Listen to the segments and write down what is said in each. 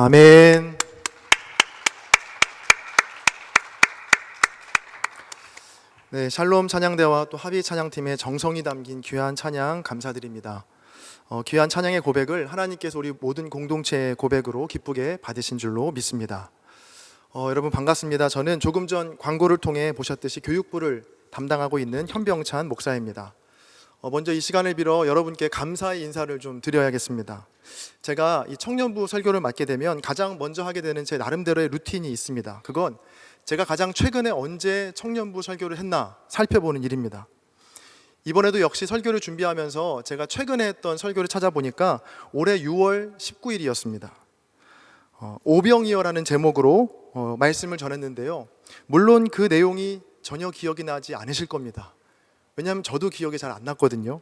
아멘. 네, 샬롬 찬양대와 또 합의 찬양팀의 정성이 담긴 귀한 찬양 감사드립니다. 귀한 찬양의 고백을 하나님께서 우리 모든 공동체의 고백으로 기쁘게 받으신 줄로 믿습니다. 여러분 반갑습니다. 저는 조금 전 광고를 통해 보셨듯이 교육부를 담당하고 있는 현병찬 목사입니다. 먼저 이 시간을 빌어 여러분께 감사의 인사를 좀 드려야겠습니다. 제가 이 청년부 설교를 맡게 되면 가장 먼저 하게 되는 제 나름대로의 루틴이 있습니다. 그건 제가 가장 최근에 언제 청년부 설교를 했나 살펴보는 일입니다. 이번에도 역시 설교를 준비하면서 제가 최근에 했던 설교를 찾아보니까 올해 6월 19일이었습니다. 오병이어라는 제목으로 말씀을 전했는데요. 물론 그 내용이 전혀 기억이 나지 않으실 겁니다. 왜냐하면 저도 기억이 잘 안 났거든요.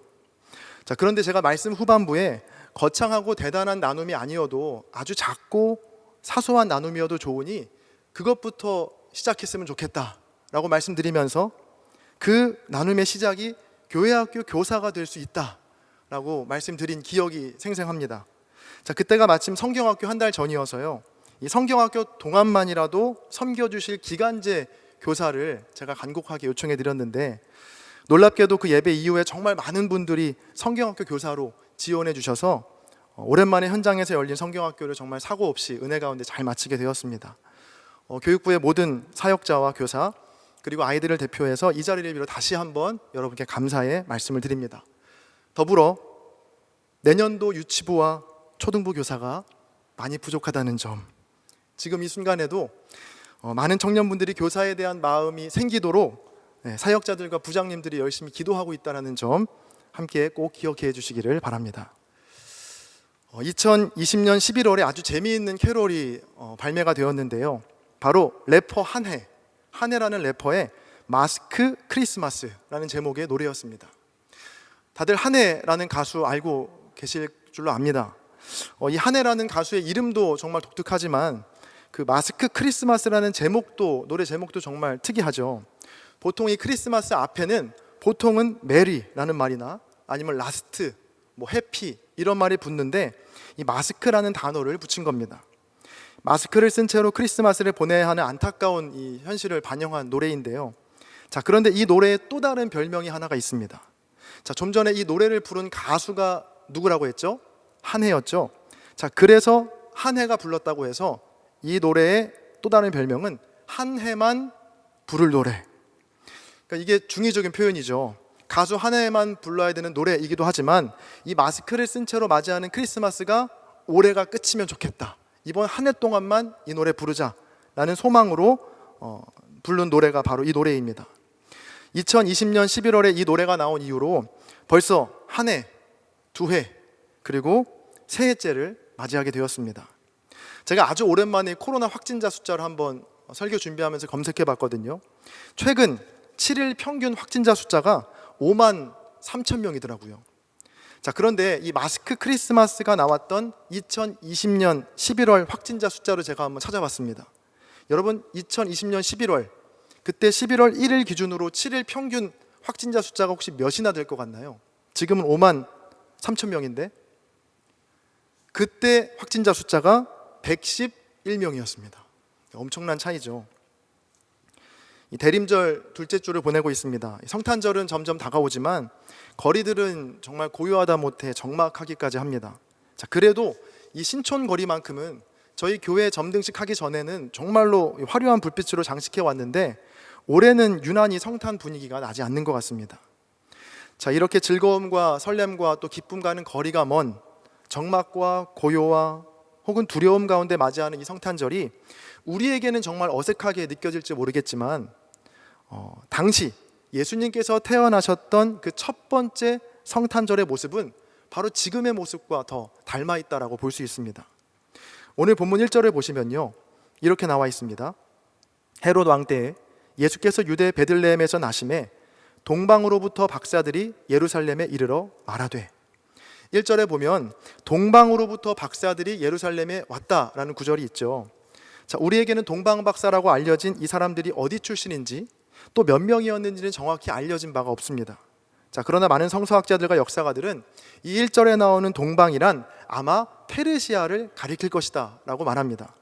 자, 그런데 제가 말씀 후반부에 거창하고 대단한 나눔이 아니어도 아주 작고 사소한 나눔이어도 좋으니 그것부터 시작했으면 좋겠다라고 말씀드리면서 그 나눔의 시작이 교회학교 교사가 될 수 있다라고 말씀드린 기억이 생생합니다. 자, 그때가 마침 성경학교 한 달 전이어서요. 이 성경학교 동안만이라도 섬겨주실 기간제 교사를 제가 간곡하게 요청해 드렸는데 놀랍게도 그 예배 이후에 정말 많은 분들이 성경학교 교사로 지원해 주셔서 오랜만에 현장에서 열린 성경학교를 정말 사고 없이 은혜 가운데 잘 마치게 되었습니다. 교육부의 모든 사역자와 교사 그리고 아이들을 대표해서 이 자리를 빌어 다시 한번 여러분께 감사의 말씀을 드립니다. 더불어 내년도 유치부와 초등부 교사가 많이 부족하다는 점, 지금 이 순간에도 많은 청년분들이 교사에 대한 마음이 생기도록 사역자들과 부장님들이 열심히 기도하고 있다는 점 함께 꼭 기억해 주시기를 바랍니다. 2020년 11월에 아주 재미있는 캐롤이 발매가 되었는데요. 바로 래퍼 한해라는 래퍼의 마스크 크리스마스라는 제목의 노래였습니다. 다들 한해라는 가수 알고 계실 줄로 압니다. 이 한해라는 가수의 이름도 정말 독특하지만 그 마스크 크리스마스라는 제목도, 노래 제목도 정말 특이하죠. 보통 이 크리스마스 앞에는 보통은 메리라는 말이나 아니면 라스트, 해피 이런 말이 붙는데 이 마스크라는 단어를 붙인 겁니다. 마스크를 쓴 채로 크리스마스를 보내야 하는 안타까운 이 현실을 반영한 노래인데요. 자, 그런데 이 노래에 또 다른 별명이 하나가 있습니다. 자, 좀 전에 이 노래를 부른 가수가 누구라고 했죠? 한해였죠. 자, 그래서 한해가 불렀다고 해서 이 노래의 또 다른 별명은 한해만 부를 노래. 그러니까 이게 중의적인 표현이죠. 가수 한해만 불러야 되는 노래이기도 하지만 이 마스크를 쓴 채로 맞이하는 크리스마스가 올해가 끝이면 좋겠다. 이번 한 해 동안만 이 노래 부르자라는 소망으로 부른 노래가 바로 이 노래입니다. 2020년 11월에 이 노래가 나온 이후로 벌써 한 해, 두 해, 그리고 세 해째를 맞이하게 되었습니다. 제가 아주 오랜만에 코로나 확진자 숫자를 한번 설교 준비하면서 검색해 봤거든요. 최근 7일 평균 확진자 숫자가 5만 3천 명이더라고요. 자, 그런데 이 마스크 크리스마스가 나왔던 2020년 11월 확진자 숫자로 제가 한번 찾아봤습니다. 여러분 2020년 11월 그때 11월 1일 기준으로 7일 평균 확진자 숫자가 혹시 몇이나 될 것 같나요? 지금은 5만 3천 명인데 그때 확진자 숫자가 111명이었습니다. 엄청난 차이죠. 이 대림절 둘째 주를 보내고 있습니다. 성탄절은 점점 다가오지만 거리들은 정말 고요하다 못해 적막하기까지 합니다. 자, 그래도 이 신촌 거리만큼은 저희 교회 점등식 하기 전에는 정말로 화려한 불빛으로 장식해 왔는데 올해는 유난히 성탄 분위기가 나지 않는 것 같습니다. 자, 이렇게 즐거움과 설렘과 또 기쁨과는 거리가 먼 적막과 고요와 혹은 두려움 가운데 맞이하는 이 성탄절이 우리에게는 정말 어색하게 느껴질지 모르겠지만 당시 예수님께서 태어나셨던 그 첫 번째 성탄절의 모습은 바로 지금의 모습과 더 닮아 있다라고 볼 수 있습니다. 오늘 본문 1절을 보시면요, 이렇게 나와 있습니다. 헤롯 왕 때에 예수께서 유대 베들레헴에서 나심에 동방으로부터 박사들이 예루살렘에 이르러 말하되, 1절에 보면 동방으로부터 박사들이 예루살렘에 왔다라는 구절이 있죠. 자, 우리에게는 동방박사라고 알려진 이 사람들이 어디 출신인지 또 몇 명이었는지는 정확히 알려진 바가 없습니다. 자, 그러나 많은 성서학자들과 역사가들은 이 1절에 나오는 동방이란 아마 페르시아를 가리킬 것이다 라고 말합니다.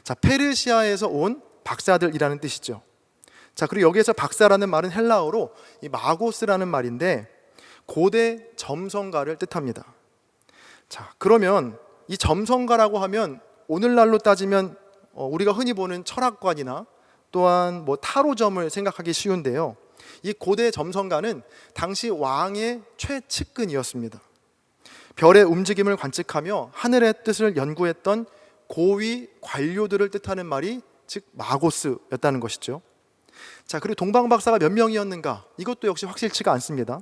자, 페르시아에서 온 박사들이라는 뜻이죠. 자, 그리고 여기에서 박사라는 말은 헬라어로 이 마고스라는 말인데 고대 점성가를 뜻합니다. 자, 그러면 이 점성가라고 하면 오늘날로 따지면 우리가 흔히 보는 철학관이나 또한 타로점을 생각하기 쉬운데요, 이 고대 점성가는 당시 왕의 최측근이었습니다. 별의 움직임을 관측하며 하늘의 뜻을 연구했던 고위 관료들을 뜻하는 말이 즉 마고스였다는 것이죠. 자, 그리고 동방박사가 몇 명이었는가? 이것도 역시 확실치가 않습니다.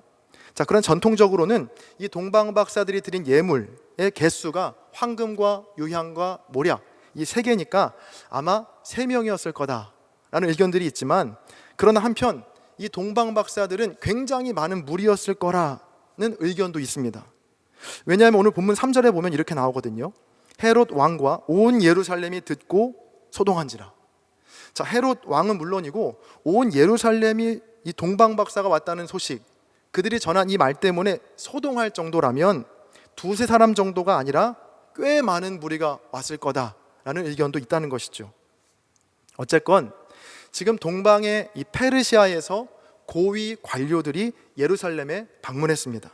자, 그런 전통적으로는 이 동방박사들이 드린 예물의 개수가 황금과 유향과 모략 이 세 개니까 아마 3명이었을 거다라는 의견들이 있지만, 그러나 한편 이 동방박사들은 굉장히 많은 무리였을 거라는 의견도 있습니다. 왜냐하면 오늘 본문 3절에 보면 이렇게 나오거든요. 헤롯 왕과 온 예루살렘이 듣고 소동한지라. 자, 헤롯 왕은 물론이고 온 예루살렘이 이 동방박사가 왔다는 소식, 그들이 전한 이 말 때문에 소동할 정도라면 두세 사람 정도가 아니라 꽤 많은 무리가 왔을 거다라는 의견도 있다는 것이죠. 어쨌건 지금 동방의 이 페르시아에서 고위 관료들이 예루살렘에 방문했습니다.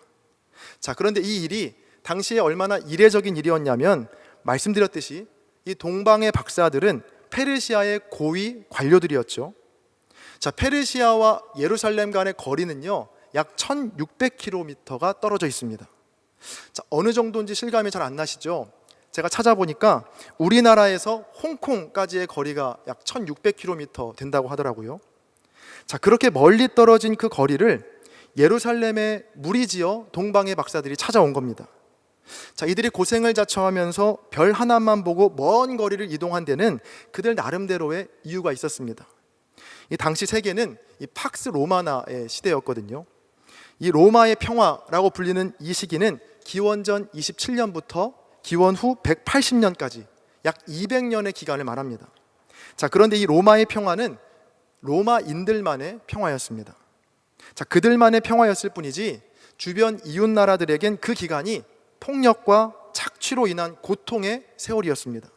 자, 그런데 이 일이 당시에 얼마나 이례적인 일이었냐면, 말씀드렸듯이 이 동방의 박사들은 페르시아의 고위 관료들이었죠. 자, 페르시아와 예루살렘 간의 거리는요 약 1600km가 떨어져 있습니다. 자, 어느 정도인지 실감이 잘 안 나시죠? 제가 찾아보니까 우리나라에서 홍콩까지의 거리가 약 1600km 된다고 하더라고요. 자, 그렇게 멀리 떨어진 그 거리를 예루살렘에 무리지어 동방의 박사들이 찾아온 겁니다. 자, 이들이 고생을 자처하면서 별 하나만 보고 먼 거리를 이동한 데는 그들 나름대로의 이유가 있었습니다. 이 당시 세계는 이 팍스 로마나의 시대였거든요. 이 로마의 평화라고 불리는 이 시기는 기원전 27년부터 기원 후 180년까지 약 200년의 기간을 말합니다. 자, 그런데 이 로마의 평화는 로마인들만의 평화였습니다. 자, 그들만의 평화였을 뿐이지 주변 이웃 나라들에겐 그 기간이 폭력과 착취로 인한 고통의 세월이었습니다.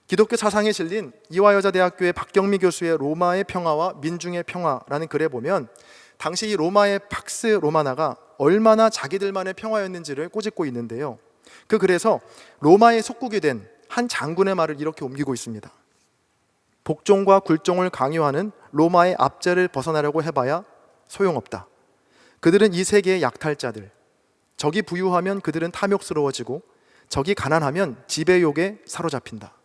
기독교 사상에 실린 이화여자대학교의 박경미 교수의 로마의 평화와 민중의 평화라는 글에 보면 당시 이 로마의 팍스 로마나가 얼마나 자기들만의 평화였는지를 꼬집고 있는데요, 그 글에서 로마의 속국이 된 한 장군의 말을 이렇게 옮기고 있습니다. 복종과 굴종을 강요하는 로마의 압제를 벗어나려고 해봐야 소용없다. 그들은 이 세계의 약탈자들, 적이 부유하면 그들은 탐욕스러워지고 적이 가난하면 지배욕에 사로잡힌다.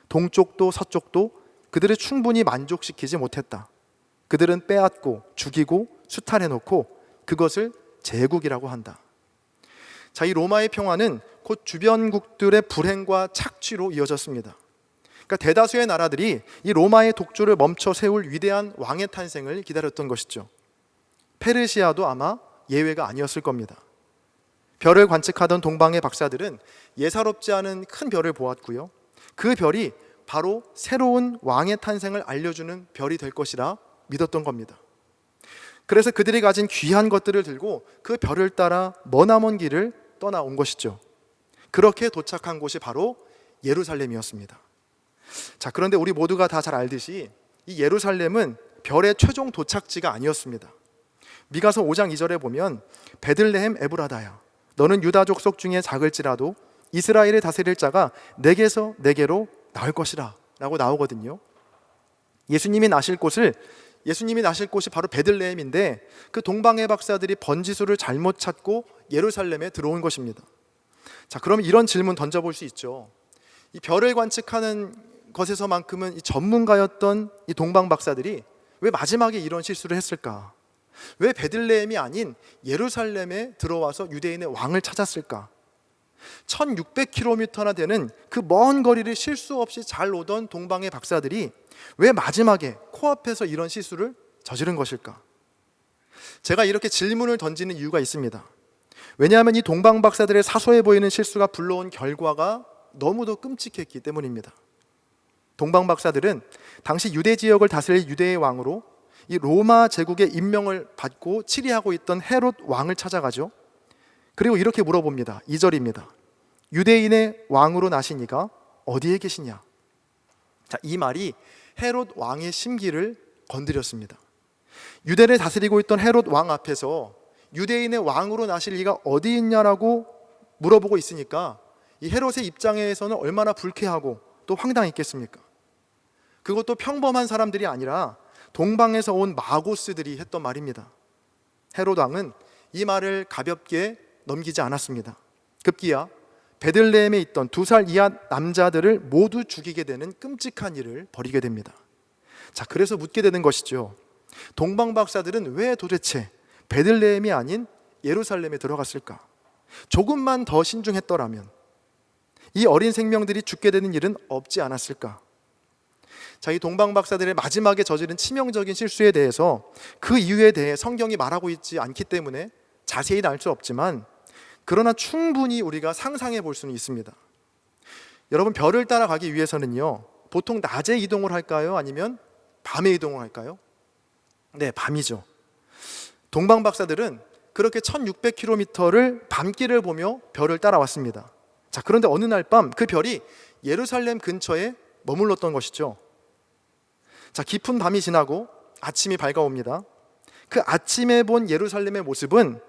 동쪽도 서쪽도 그들을 충분히 만족시키지 못했다. 그들은 빼앗고 죽이고 수탈해놓고 그것을 제국이라고 한다. 자, 이 로마의 평화는 곧 주변국들의 불행과 착취로 이어졌습니다. 그러니까 대다수의 나라들이 이 로마의 독주를 멈춰 세울 위대한 왕의 탄생을 기다렸던 것이죠. 페르시아도 아마 예외가 아니었을 겁니다. 별을 관측하던 동방의 박사들은 예사롭지 않은 큰 별을 보았고요, 그 별이 바로 새로운 왕의 탄생을 알려주는 별이 될 것이라 믿었던 겁니다. 그래서 그들이 가진 귀한 것들을 들고 그 별을 따라 머나먼 길을 떠나온 것이죠. 그렇게 도착한 곳이 바로 예루살렘이었습니다. 자, 그런데 우리 모두가 다 잘 알듯이 이 예루살렘은 별의 최종 도착지가 아니었습니다. 미가서 5장 2절에 보면 베들레헴 에브라다야, 너는 유다 족속 중에 작을지라도 이스라엘을 다스릴 자가 내게서 내게로 나올 것이라 라고 나오거든요. 예수님이 나실 곳이 바로 베들레헴인데 그 동방의 박사들이 번지수를 잘못 찾고 예루살렘에 들어온 것입니다. 자, 그럼 이런 질문 던져볼 수 있죠. 이 별을 관측하는 것에서만큼은 이 전문가였던 이 동방 박사들이 왜 마지막에 이런 실수를 했을까? 왜 베들레헴이 아닌 예루살렘에 들어와서 유대인의 왕을 찾았을까? 1600km나 되는 그 먼 거리를 실수 없이 잘 오던 동방의 박사들이 왜 마지막에 코앞에서 이런 실수를 저지른 것일까? 제가 이렇게 질문을 던지는 이유가 있습니다. 왜냐하면 이 동방 박사들의 사소해 보이는 실수가 불러온 결과가 너무도 끔찍했기 때문입니다. 동방 박사들은 당시 유대 지역을 다스릴 유대의 왕으로 이 로마 제국의 임명을 받고 치리하고 있던 헤롯 왕을 찾아가죠. 그리고 이렇게 물어봅니다. 2절입니다. 유대인의 왕으로 나신 이가 어디에 계시냐? 자, 이 말이 헤롯 왕의 심기를 건드렸습니다. 유대를 다스리고 있던 헤롯 왕 앞에서 유대인의 왕으로 나실 이가 어디 있냐라고 물어보고 있으니까 이 헤롯의 입장에서는 얼마나 불쾌하고 또 황당했겠습니까? 그것도 평범한 사람들이 아니라 동방에서 온 마고스들이 했던 말입니다. 헤롯 왕은 이 말을 가볍게 넘기지 않았습니다. 급기야 베들레헴에 있던 2살 이하 남자들을 모두 죽이게 되는 끔찍한 일을 벌이게 됩니다. 자, 그래서 묻게 되는 것이죠. 동방 박사들은 왜 도대체 베들레헴이 아닌 예루살렘에 들어갔을까? 조금만 더 신중했더라면 이 어린 생명들이 죽게 되는 일은 없지 않았을까? 자, 이 동방 박사들의 마지막에 저지른 치명적인 실수에 대해서 그 이유에 대해 성경이 말하고 있지 않기 때문에 자세히는 알 수 없지만, 그러나 충분히 우리가 상상해 볼 수는 있습니다. 여러분, 별을 따라가기 위해서는요, 보통 낮에 이동을 할까요? 아니면 밤에 이동을 할까요? 네, 밤이죠. 동방 박사들은 그렇게 1600km를 밤길을 보며 별을 따라왔습니다. 자, 그런데 어느 날 밤 그 별이 예루살렘 근처에 머물렀던 것이죠. 자, 깊은 밤이 지나고 아침이 밝아옵니다. 그 아침에 본 예루살렘의 모습은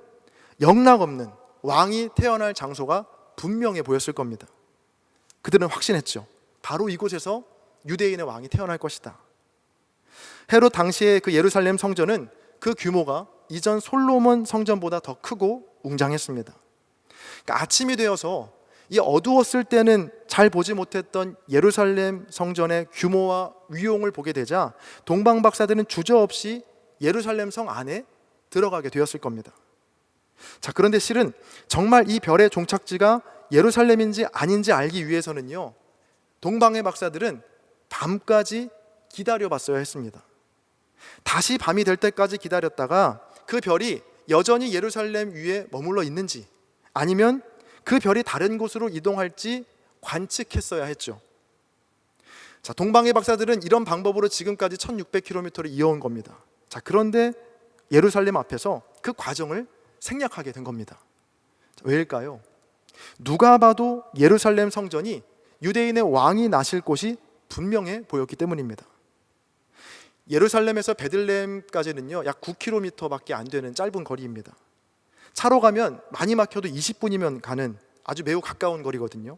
영락없는 왕이 태어날 장소가 분명해 보였을 겁니다. 그들은 확신했죠. 바로 이곳에서 유대인의 왕이 태어날 것이다. 헤롯 당시의 그 예루살렘 성전은 그 규모가 이전 솔로몬 성전보다 더 크고 웅장했습니다. 그러니까 아침이 되어서 이 어두웠을 때는 잘 보지 못했던 예루살렘 성전의 규모와 위용을 보게 되자 동방 박사들은 주저없이 예루살렘 성 안에 들어가게 되었을 겁니다. 자, 그런데 실은 정말 이 별의 종착지가 예루살렘인지 아닌지 알기 위해서는요, 동방의 박사들은 밤까지 기다려봤어야 했습니다. 다시 밤이 될 때까지 기다렸다가 그 별이 여전히 예루살렘 위에 머물러 있는지 아니면 그 별이 다른 곳으로 이동할지 관측했어야 했죠. 자, 동방의 박사들은 이런 방법으로 지금까지 1600km를 이어온 겁니다. 자, 그런데 예루살렘 앞에서 그 과정을 생략하게 된 겁니다. 자, 왜일까요? 누가 봐도 예루살렘 성전이 유대인의 왕이 나실 곳이 분명해 보였기 때문입니다. 예루살렘에서 베들레헴까지는요, 약 9km밖에 안 되는 짧은 거리입니다. 차로 가면 많이 막혀도 20분이면 가는 아주 매우 가까운 거리거든요.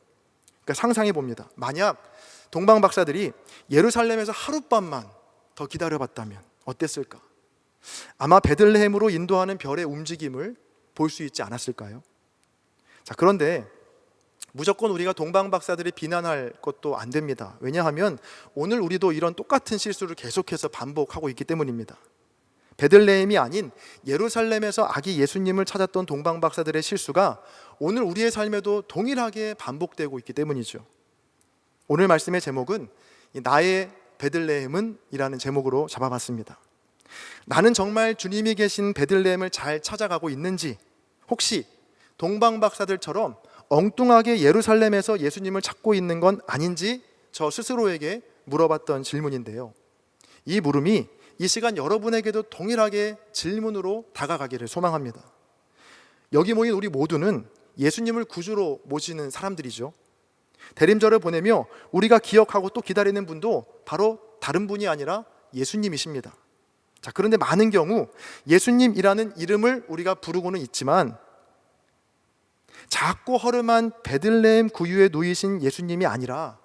그러니까 상상해 봅니다. 만약 동방 박사들이 예루살렘에서 하룻밤만 더 기다려봤다면 어땠을까? 아마 베들레헴으로 인도하는 별의 움직임을 볼 수 있지 않았을까요? 자, 그런데 무조건 우리가 동방 박사들이 비난할 것도 안 됩니다. 왜냐하면 오늘 우리도 이런 똑같은 실수를 계속해서 반복하고 있기 때문입니다. 베들레헴이 아닌 예루살렘에서 아기 예수님을 찾았던 동방 박사들의 실수가 오늘 우리의 삶에도 동일하게 반복되고 있기 때문이죠. 오늘 말씀의 제목은 나의 베들레헴은 이라는 제목으로 잡아봤습니다. 나는 정말 주님이 계신 베들레헴을 잘 찾아가고 있는지, 혹시 동방 박사들처럼 엉뚱하게 예루살렘에서 예수님을 찾고 있는 건 아닌지 저 스스로에게 물어봤던 질문인데요, 이 물음이 이 시간 여러분에게도 동일하게 질문으로 다가가기를 소망합니다. 여기 모인 우리 모두는 예수님을 구주로 모시는 사람들이죠. 대림절을 보내며 우리가 기억하고 또 기다리는 분도 바로 다른 분이 아니라 예수님이십니다. 자, 그런데 많은 경우 예수님이라는 이름을 우리가 부르고는 있지만 작고 허름한 베들레헴 구유에 놓이신 예수님이 아니라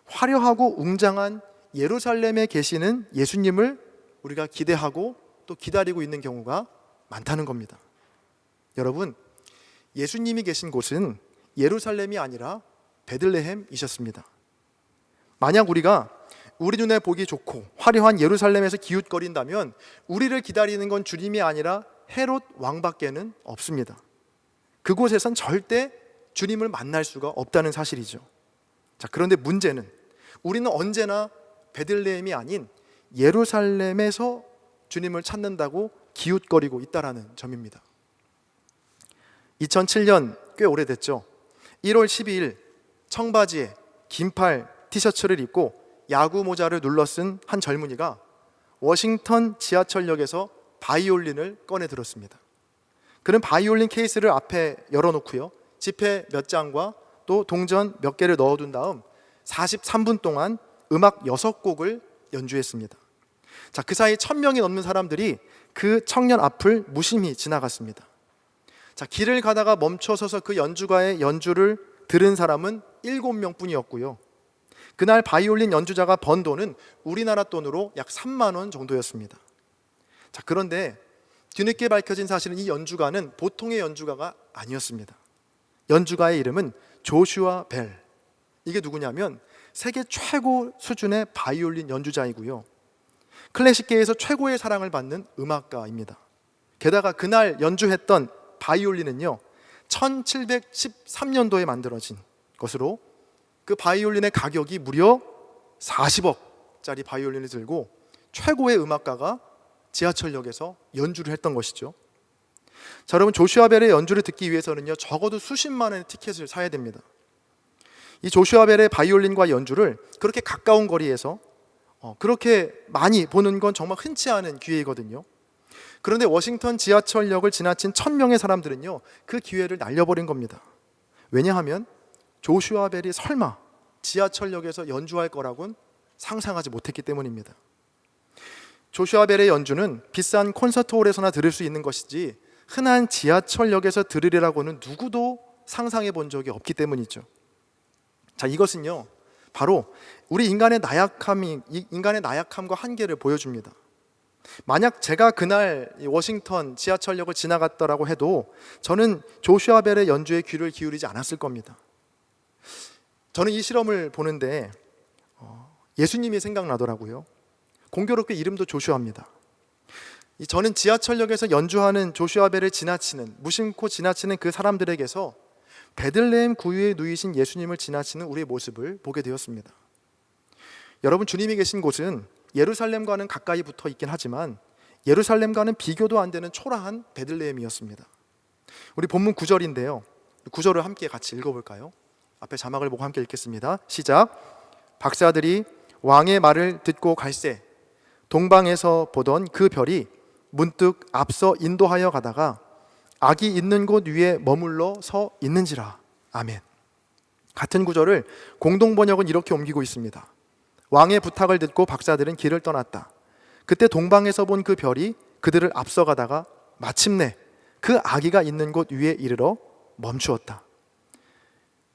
화려하고 웅장한 예루살렘에 계시는 예수님을 우리가 기대하고 또 기다리고 있는 경우가 많다는 겁니다. 여러분, 예수님이 계신 곳은 예루살렘이 아니라 베들레헴이셨습니다. 만약 우리가 우리 눈에 보기 좋고 화려한 예루살렘에서 기웃거린다면 우리를 기다리는 건 주님이 아니라 헤롯 왕밖에는 없습니다. 그곳에선 절대 주님을 만날 수가 없다는 사실이죠. 자, 그런데 문제는 우리는 언제나 베들레헴이 아닌 예루살렘에서 주님을 찾는다고 기웃거리고 있다라는 점입니다. 2007년 꽤 오래됐죠. 1월 12일 청바지에 긴팔 티셔츠를 입고 야구 모자를 눌러 쓴 한 젊은이가 워싱턴 지하철역에서 바이올린을 꺼내 들었습니다. 그는 바이올린 케이스를 앞에 열어놓고요, 지폐 몇 장과 또 동전 몇 개를 넣어둔 다음 43분 동안 음악 6곡을 연주했습니다. 자, 그 사이 1000명이 넘는 사람들이 그 청년 앞을 무심히 지나갔습니다. 자, 길을 가다가 멈춰서서 그 연주가의 연주를 들은 사람은 7명 뿐이었고요. 그날 바이올린 연주자가 번 돈은 우리나라 돈으로 약 3만 원 정도였습니다. 자, 그런데 뒤늦게 밝혀진 사실은 이 연주가는 보통의 연주가가 아니었습니다. 연주가의 이름은 조슈아 벨. 이게 누구냐면 세계 최고 수준의 바이올린 연주자이고요, 클래식계에서 최고의 사랑을 받는 음악가입니다. 게다가 그날 연주했던 바이올린은요, 1713년도에 만들어진 것으로 그 바이올린의 가격이 무려 40억짜리 바이올린을 들고 최고의 음악가가 지하철역에서 연주를 했던 것이죠. 자, 여러분, 조슈아 벨의 연주를 듣기 위해서는요, 적어도 수십만 원의 티켓을 사야 됩니다. 이 조슈아 벨의 바이올린과 연주를 그렇게 가까운 거리에서 그렇게 많이 보는 건 정말 흔치 않은 기회이거든요. 그런데 워싱턴 지하철역을 지나친 1000명의 사람들은요, 그 기회를 날려버린 겁니다. 왜냐하면 조슈아 벨이 설마 지하철역에서 연주할 거라고는 상상하지 못했기 때문입니다. 조슈아 벨의 연주는 비싼 콘서트홀에서나 들을 수 있는 것이지 흔한 지하철역에서 들으리라고는 누구도 상상해 본 적이 없기 때문이죠. 자, 이것은요, 바로 우리 인간의 나약함과 한계를 보여줍니다. 만약 제가 그날 워싱턴 지하철역을 지나갔더라고 해도 저는 조슈아 벨의 연주에 귀를 기울이지 않았을 겁니다. 저는 이 실험을 보는데 예수님이 생각나더라고요. 공교롭게 이름도 조슈아입니다. 저는 지하철역에서 연주하는 조슈아 벨을 무심코 지나치는 그 사람들에게서 베들레헴 구유에 누이신 예수님을 지나치는 우리의 모습을 보게 되었습니다. 여러분, 주님이 계신 곳은 예루살렘과는 가까이 붙어 있긴 하지만 예루살렘과는 비교도 안 되는 초라한 베들레헴이었습니다. 우리 본문 9절인데요, 9절을 함께 같이 읽어볼까요? 앞에 자막을 보고 함께 읽겠습니다. 시작. 박사들이 왕의 말을 듣고 갈새 동방에서 보던 그 별이 문득 앞서 인도하여 가다가 악이 있는 곳 위에 머물러 서 있는지라. 아멘. 같은 구절을 공동번역은 이렇게 옮기고 있습니다. 왕의 부탁을 듣고 박사들은 길을 떠났다. 그때 동방에서 본 그 별이 그들을 앞서가다가 마침내 그 아기가 있는 곳 위에 이르러 멈추었다.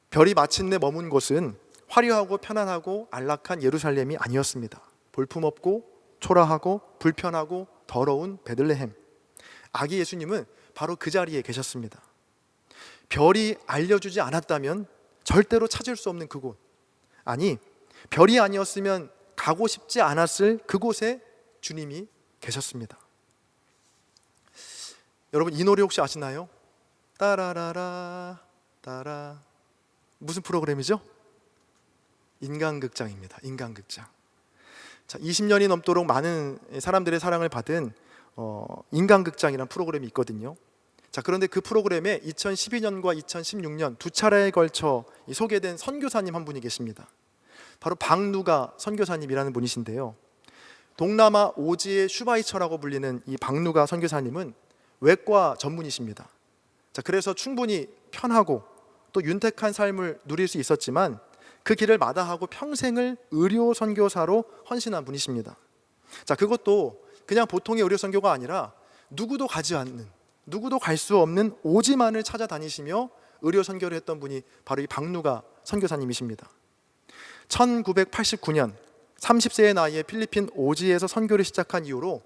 별이 마침내 머문 곳은 화려하고 편안하고 안락한 예루살렘이 아니었습니다. 볼품없고 초라하고 불편하고 더러운 베들레헴. 아기 예수님은 바로 그 자리에 계셨습니다. 별이 알려주지 않았다면 절대로 찾을 수 없는 그곳, 아니, 별이 아니었으면 가고 싶지 않았을 그곳에 주님이 계셨습니다. 여러분, 이 노래 혹시 아시나요? 따라라라 따라. 무슨 프로그램이죠? 인간극장입니다. 인간극장. 자, 20년이 넘도록 많은 사람들의 사랑을 받은 인간극장이라는 프로그램이 있거든요. 자, 그런데 그 프로그램에 2012년과 2016년 두 차례에 걸쳐 소개된 선교사님 한 분이 계십니다. 바로 박누가 선교사님이라는 분이신데요, 동남아 오지의 슈바이처라고 불리는 이 박누가 선교사님은 외과 전문이십니다. 자, 그래서 충분히 편하고 또 윤택한 삶을 누릴 수 있었지만 그 길을 마다하고 평생을 의료 선교사로 헌신한 분이십니다. 자, 그것도 그냥 보통의 의료 선교가 아니라 누구도 가지 않는, 누구도 갈 수 없는 오지만을 찾아다니시며 의료 선교를 했던 분이 바로 이 박누가 선교사님이십니다. 1989년 30세의 나이에 필리핀 오지에서 선교를 시작한 이후로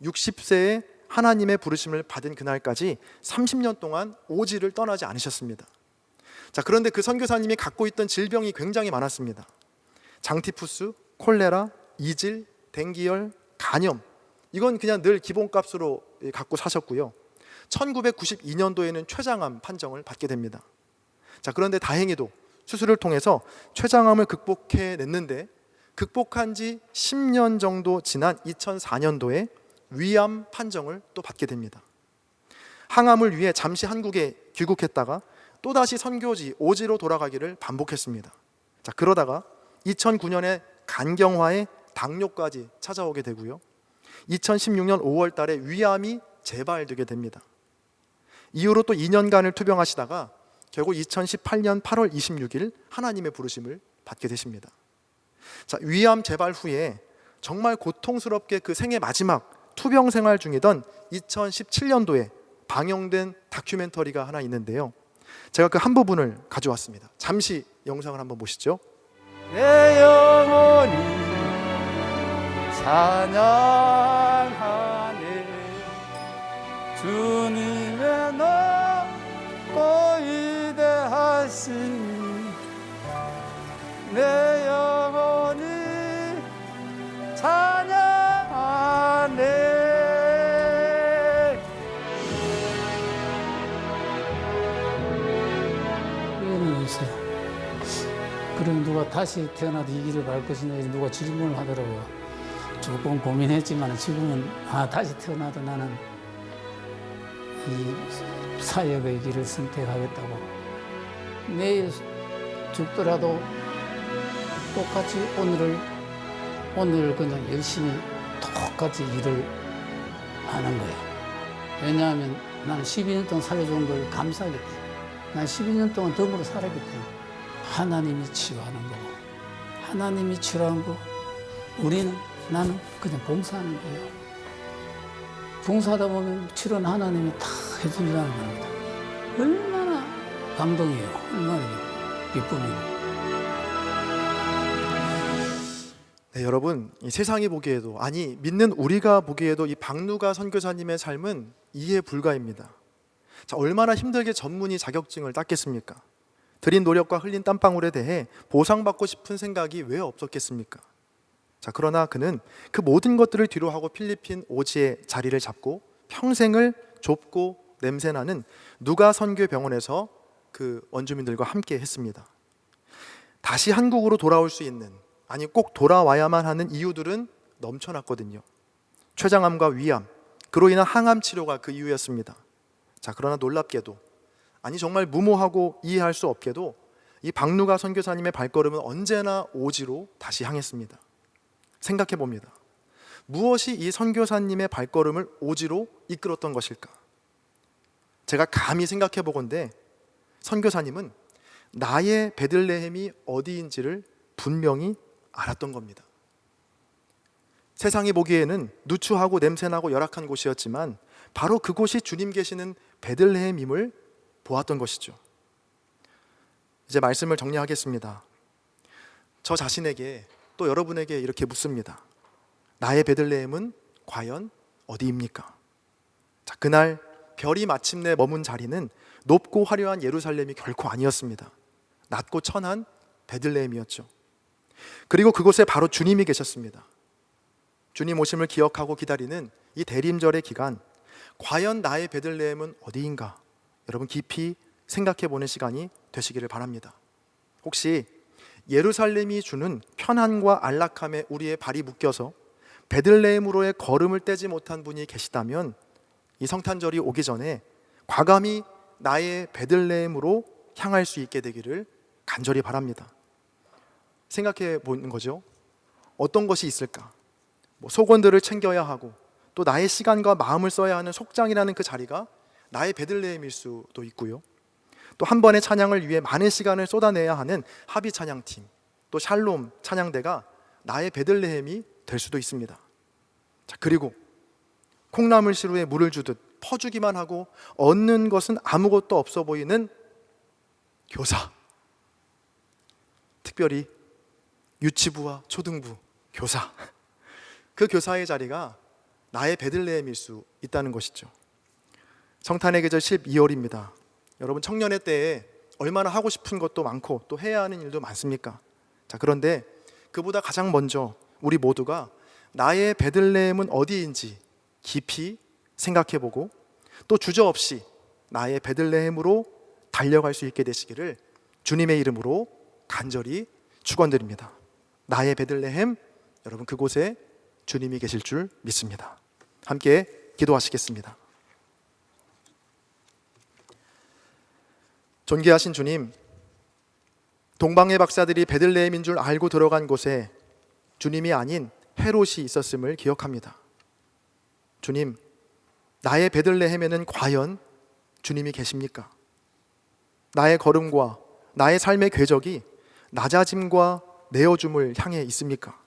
60세에 하나님의 부르심을 받은 그날까지 30년 동안 오지를 떠나지 않으셨습니다. 자, 그런데 그 선교사님이 갖고 있던 질병이 굉장히 많았습니다. 장티푸스, 콜레라, 이질, 댕기열, 간염. 이건 그냥 늘 기본값으로 갖고 사셨고요. 1992년도에는 췌장암 판정을 받게 됩니다. 자, 그런데 다행히도 수술을 통해서 췌장암을 극복해냈는데 극복한 지 10년 정도 지난 2004년도에 위암 판정을 또 받게 됩니다. 항암을 위해 잠시 한국에 귀국했다가 또다시 선교지 오지로 돌아가기를 반복했습니다. 자, 그러다가 2009년에 간경화에 당뇨까지 찾아오게 되고요. 2016년 5월 달에 위암이 재발되게 됩니다. 이후로 또 2년간을 투병하시다가 결국 2018년 8월 26일 하나님의 부르심을 받게 되십니다. 자, 위암 재발 후에 정말 고통스럽게 그 생애 마지막 투병 생활 중이던 2017년도에 방영된 다큐멘터리가 하나 있는데요. 제가 그 한 부분을 가져왔습니다. 잠시 영상을 한번 보시죠. 내 영혼이 찬양하네 주님의 높고 위대하신 내 영혼이 찬양하네. 이거는 있어요. 그럼 누가 다시 태어나도 이 길을 갈 것이냐 누가 질문을 하더라고요. 조금 고민했지만 지금은 다시 태어나도 나는 이 사역의 길을 선택하겠다고. 내일 죽더라도 똑같이 오늘 그냥 열심히 똑같이 일을 하는 거예요. 왜냐하면 나는 12년 동안 살려준 걸 감사하기 때문에, 난 12년 동안 덤으로 살았기 때문에 하나님이 치료하는 거고, 하나님이 치료한 거, 나는 그냥 봉사하는 거예요. 봉사하다 보면 치료는 하나님이 다 해준다는 겁니다. 얼마나 감동이에요. 얼마나 기쁨이에요. 네, 여러분, 이 세상이 보기에도, 아니 믿는 우리가 보기에도 이 박누가 선교사님의 삶은 이해 불가입니다. 자, 얼마나 힘들게 전문의 자격증을 땄겠습니까? 들인 노력과 흘린 땀방울에 대해 보상받고 싶은 생각이 왜 없었겠습니까? 자, 그러나 그는 그 모든 것들을 뒤로하고 필리핀 오지에 자리를 잡고 평생을 좁고 냄새나는 누가 선교병원에서 그 원주민들과 함께 했습니다. 다시 한국으로 돌아올 수 있는, 아니 꼭 돌아와야만 하는 이유들은 넘쳐났거든요. 췌장암과 위암, 그로 인한 항암 치료가 그 이유였습니다. 자, 그러나 놀랍게도, 아니 정말 무모하고 이해할 수 없게도 이 박누가 선교사님의 발걸음은 언제나 오지로 다시 향했습니다. 생각해 봅니다. 무엇이 이 선교사님의 발걸음을 오지로 이끌었던 것일까? 제가 감히 생각해 보건대 선교사님은 나의 베들레헴이 어디인지를 분명히 알았던 겁니다. 세상이 보기에는 누추하고 냄새나고 열악한 곳이었지만 바로 그곳이 주님 계시는 베들레헴임을 보았던 것이죠. 이제 말씀을 정리하겠습니다. 저 자신에게 또 여러분에게 이렇게 묻습니다. 나의 베들레헴은 과연 어디입니까? 자, 그날 별이 마침내 머문 자리는 높고 화려한 예루살렘이 결코 아니었습니다. 낮고 천한 베들레헴이었죠. 그리고 그곳에 바로 주님이 계셨습니다. 주님 오심을 기억하고 기다리는 이 대림절의 기간, 과연 나의 베들레헴은 어디인가? 여러분 깊이 생각해 보는 시간이 되시기를 바랍니다. 혹시 예루살렘이 주는 편안과 안락함에 우리의 발이 묶여서 베들레헴으로의 걸음을 떼지 못한 분이 계시다면 이 성탄절이 오기 전에 과감히 나의 베들레헴으로 향할 수 있게 되기를 간절히 바랍니다. 생각해 보는 거죠. 어떤 것이 있을까? 속원들을 챙겨야 하고 또 나의 시간과 마음을 써야 하는 속장이라는 그 자리가 나의 베들레헴일 수도 있고요. 또 한 번의 찬양을 위해 많은 시간을 쏟아내야 하는 합의 찬양팀, 또 샬롬 찬양대가 나의 베들레헴이 될 수도 있습니다. 자, 그리고 콩나물 시루에 물을 주듯 퍼주기만 하고 얻는 것은 아무것도 없어 보이는 교사, 특별히 유치부와 초등부 교사, 그 교사의 자리가 나의 베들레헴일 수 있다는 것이죠. 성탄의 계절 12월입니다. 여러분 청년의 때에 얼마나 하고 싶은 것도 많고 또 해야 하는 일도 많습니까? 자, 그런데 그보다 가장 먼저 우리 모두가 나의 베들레헴은 어디인지 깊이 생각해보고 또 주저없이 나의 베들레헴으로 달려갈 수 있게 되시기를 주님의 이름으로 간절히 축원드립니다. 나의 베들레헴, 여러분 그곳에 주님이 계실 줄 믿습니다. 함께 기도하시겠습니다. 존귀하신 주님, 동방의 박사들이 베들레헴인 줄 알고 들어간 곳에 주님이 아닌 헤롯이 있었음을 기억합니다. 주님, 나의 베들레헴에는 과연 주님이 계십니까? 나의 걸음과 나의 삶의 궤적이 낮아짐과 내어줌을 향해 있습니까?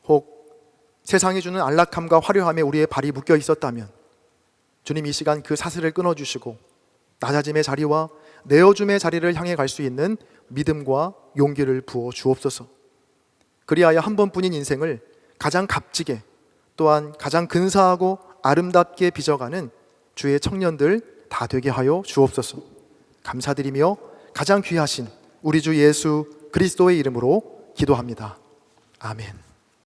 혹 세상이 주는 안락함과 화려함에 우리의 발이 묶여 있었다면 주님, 이 시간 그 사슬을 끊어주시고 낮아짐의 자리와 내어줌의 자리를 향해 갈 수 있는 믿음과 용기를 부어 주옵소서. 그리하여 한 번뿐인 인생을 가장 값지게, 또한 가장 근사하고 아름답게 빚어가는 주의 청년들 다 되게 하여 주옵소서. 감사드리며 가장 귀하신 우리 주 예수 그리스도의 이름으로 기도합니다. 아멘.